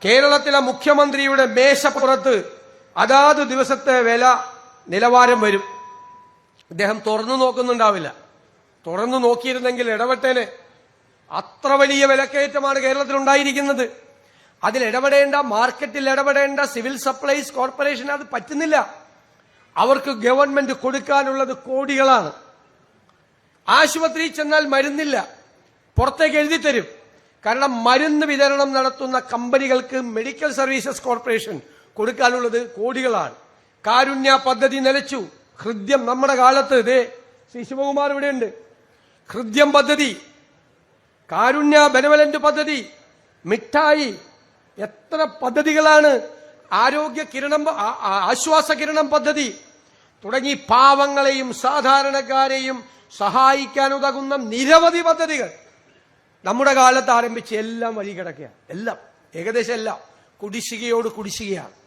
കേരളത്തിലെ മുഖ്യമന്ത്രിയുടെ മേശപ്പുറത്ത് അതാത് ദിവസത്തെ വില നിലവാരം വരും. അദ്ദേഹം തുറന്നു നോക്കുന്നുണ്ടാവില്ല. തുറന്നു നോക്കിയിരുന്നെങ്കിൽ ഇടപെട്ടേനെ. അത്ര വലിയ വിലക്കയറ്റമാണ് കേരളത്തിൽ ഉണ്ടായിരിക്കുന്നത്. അതിൽ ഇടപെടേണ്ട, മാർക്കറ്റിൽ ഇടപെടേണ്ട സിവിൽ സപ്ലൈസ് കോർപ്പറേഷൻ അത് പറ്റുന്നില്ല. അവർക്ക് ഗവൺമെന്റ് കൊടുക്കാനുള്ളത് കോടികളാണ്. ആശുപത്രിയിൽ ചെന്നാൽ മരുന്നില്ല, പുറത്തേക്ക് എഴുതി തരും. കാരണം മരുന്ന് വിതരണം നടത്തുന്ന കമ്പനികൾക്ക് മെഡിക്കൽ സർവീസസ് കോർപ്പറേഷൻ കൊടുക്കാനുള്ളത് കോടികളാണ്. കാരുണ്യ പദ്ധതി നിലച്ചു. ഹൃദ്യം നമ്മുടെ കാലത്ത് ഇതേ ശിശുകുമാർ ഇവിടെയുണ്ട്. ഹൃദ്യം പദ്ധതി, കാരുണ്യ ബെനവലന്റ് പദ്ധതി, മിഠായി, എത്ര പദ്ധതികളാണ്. ആരോഗ്യ കിരണം, ആശ്വാസ കിരണം പദ്ധതി തുടങ്ങി പാവങ്ങളെയും സാധാരണക്കാരെയും സഹായിക്കാൻ ഉതകുന്ന നിരവധി പദ്ധതികൾ നമ്മുടെ കാലത്ത് ആരംഭിച്ച് എല്ലാം വഴി കിടക്കുകയാണ്. എല്ലാം, ഏകദേശം എല്ലാം കുടിശ്ശികയോട് കുടിശ്ശികയാണ്.